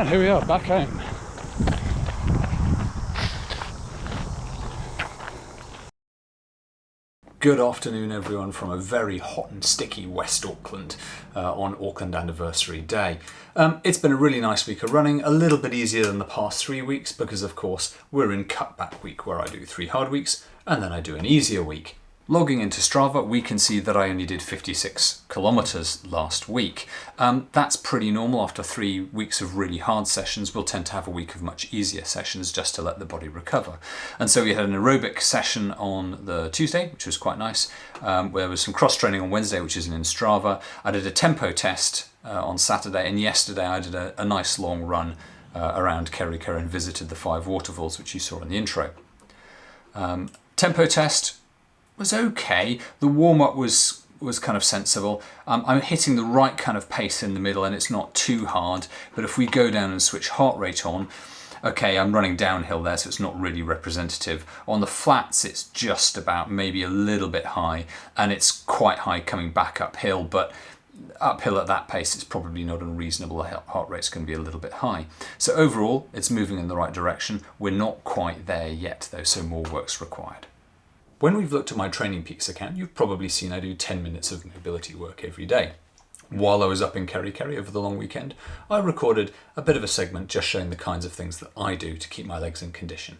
And here we are, back home. Good afternoon everyone from a very hot and sticky West Auckland on Auckland Anniversary Day. It's been a really nice week of running, a little bit easier than the past 3 weeks because of course we're in cutback week where I do 3 hard weeks and then I do an easier week. Logging into Strava, we can see that I only did 56 kilometres last week. That's pretty normal. After 3 weeks of really hard sessions, we'll tend to have a week of much easier sessions just to let the body recover. And so we had an aerobic session on the Tuesday, which was quite nice. There was some cross-training on Wednesday, which isn't in Strava. I did a tempo test on Saturday, and yesterday I did a nice long run around Kerikeri and visited the 5 waterfalls, which you saw in the intro. Tempo test was okay. The warm-up was kind of sensible. I'm hitting the right kind of pace in the middle and it's not too hard, but if we go down and switch heart rate on, okay, I'm running downhill there, so it's not really representative. On the flats, it's just about maybe a little bit high, and it's quite high coming back uphill, but uphill at that pace, it's probably not unreasonable. The heart rate's going to be a little bit high. So overall, it's moving in the right direction. We're not quite there yet, though, so more work's required. When we've looked at my Training Peaks account, you've probably seen I do 10 minutes of mobility work every day. While I was up in Kerikeri over the long weekend, I recorded a bit of a segment just showing the kinds of things that I do to keep my legs in condition.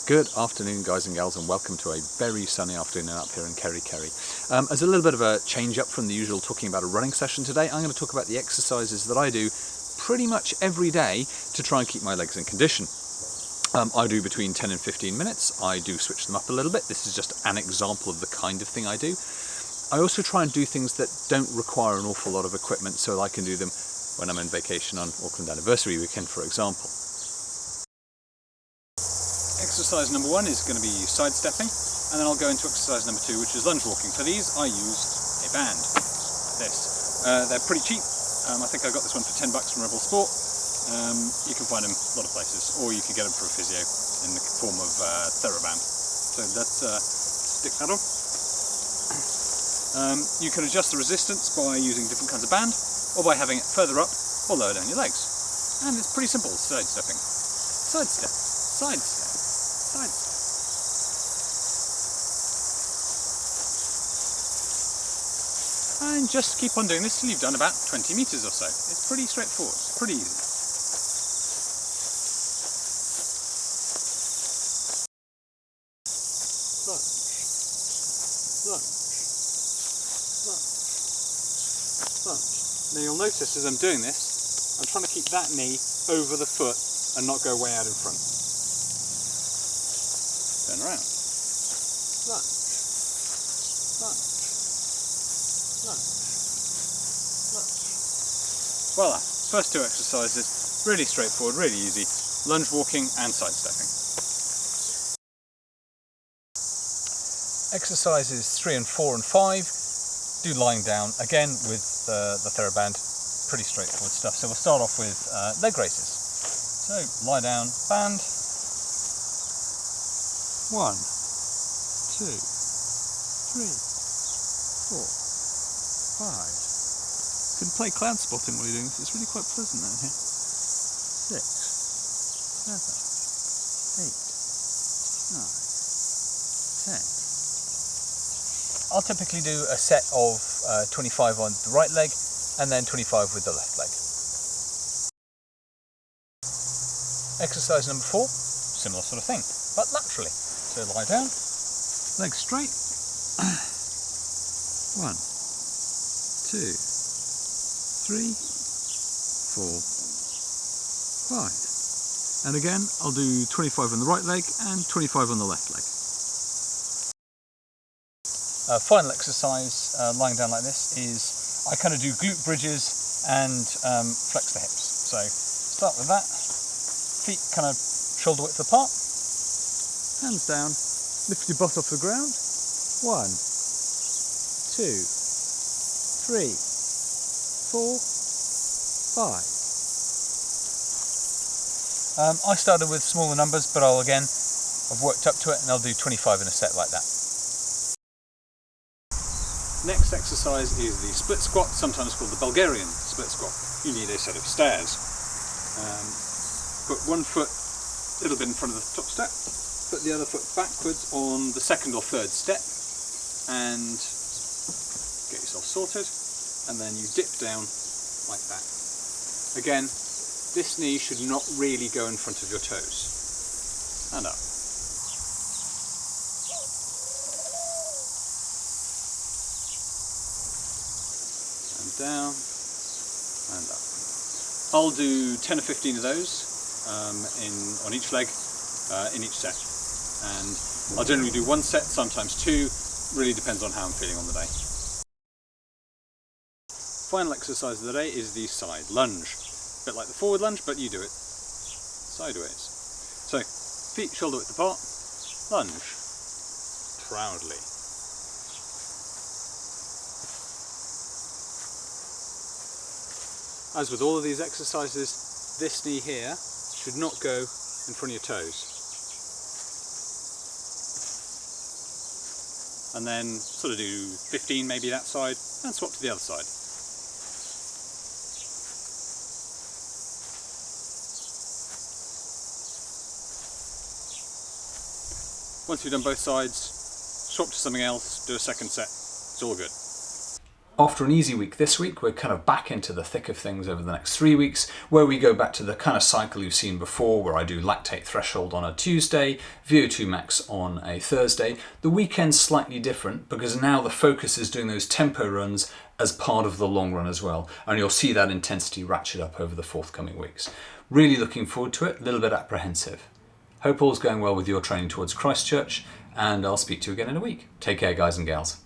Good afternoon, guys and gals, and welcome to a very sunny afternoon up here in Kerikeri. As a little bit of a change up from the usual talking about a running session today, I'm going to talk about the exercises that I do pretty much every day to try and keep my legs in condition. I do between 10 and 15 minutes. I do switch them up a little bit. This is just an example of the kind of thing I do. I also try and do things that don't require an awful lot of equipment so I can do them when I'm on vacation on Auckland Anniversary weekend, for example. Exercise number 1 is going to be sidestepping, and then I'll go into exercise number 2, which is lunge walking. For these I used a band like this. They're pretty cheap. I think I got this one for $10 from Rebel Sport. You can find them a lot of places, or you can get them from a physio in the form of TheraBand. So let's stick that on. You can adjust the resistance by using different kinds of band, or by having it further up or lower down your legs. And it's pretty simple, sidestepping. Sidestep, sidestep, sidestep. And just keep on doing this till you've done about 20 metres or so. It's pretty straightforward, pretty easy. Now you'll notice as I'm doing this, I'm trying to keep that knee over the foot and not go way out in front. Turn around. Lunge. Lunge. Lunge. Lunge. Voila, first 2 exercises, really straightforward, really easy. Lunge walking and sidestepping. Exercises 3 and 4 and 5. Do lying down, again with the TheraBand, pretty straightforward stuff. So we'll start off with leg raises. So lie down, band. 1, 2, 3, 4, 5. You can play cloud spotting while you're doing this, it's really quite pleasant down here. 6, 7, 8, 9, 10. I'll typically do a set of 25 on the right leg and then 25 with the left leg. Exercise number 4, similar sort of thing, but laterally. So lie down, legs straight. 1, 2, 3, 4, 5. And again, I'll do 25 on the right leg and 25 on the left leg. Final exercise, lying down like this, is I kind of do glute bridges and flex the hips. So start with that, feet kind of shoulder width apart, hands down, lift your butt off the ground. 1, 2, 3, 4, 5. I started with smaller numbers, but I've worked up to it and I'll do 25 in a set like that. Next exercise is the split squat, sometimes called the Bulgarian split squat. You need a set of stairs. put one foot a little bit in front of the top step, put the other foot backwards on the second or third step, and get yourself sorted, and then you dip down like that. Again, this knee should not really go in front of your toes. And up. And down, and up. I'll do 10 or 15 of those on each leg, in each set. And I'll generally do one set, sometimes two, really depends on how I'm feeling on the day. Final exercise of the day is the side lunge. A bit like the forward lunge, but you do it sideways. So, feet shoulder width apart, lunge, proudly. As with all of these exercises, this knee here should not go in front of your toes. And then sort of do 15 maybe that side, and swap to the other side. Once you've done both sides, swap to something else, do a second set, it's all good. After an easy week this week, we're kind of back into the thick of things over the next 3 weeks, where we go back to the kind of cycle you've seen before, where I do lactate threshold on a Tuesday, VO2 max on a Thursday. The weekend's slightly different because now the focus is doing those tempo runs as part of the long run as well, and you'll see that intensity ratchet up over the forthcoming weeks. Really looking forward to it, a little bit apprehensive. Hope all's going well with your training towards Christchurch, and I'll speak to you again in a week. Take care, guys and gals.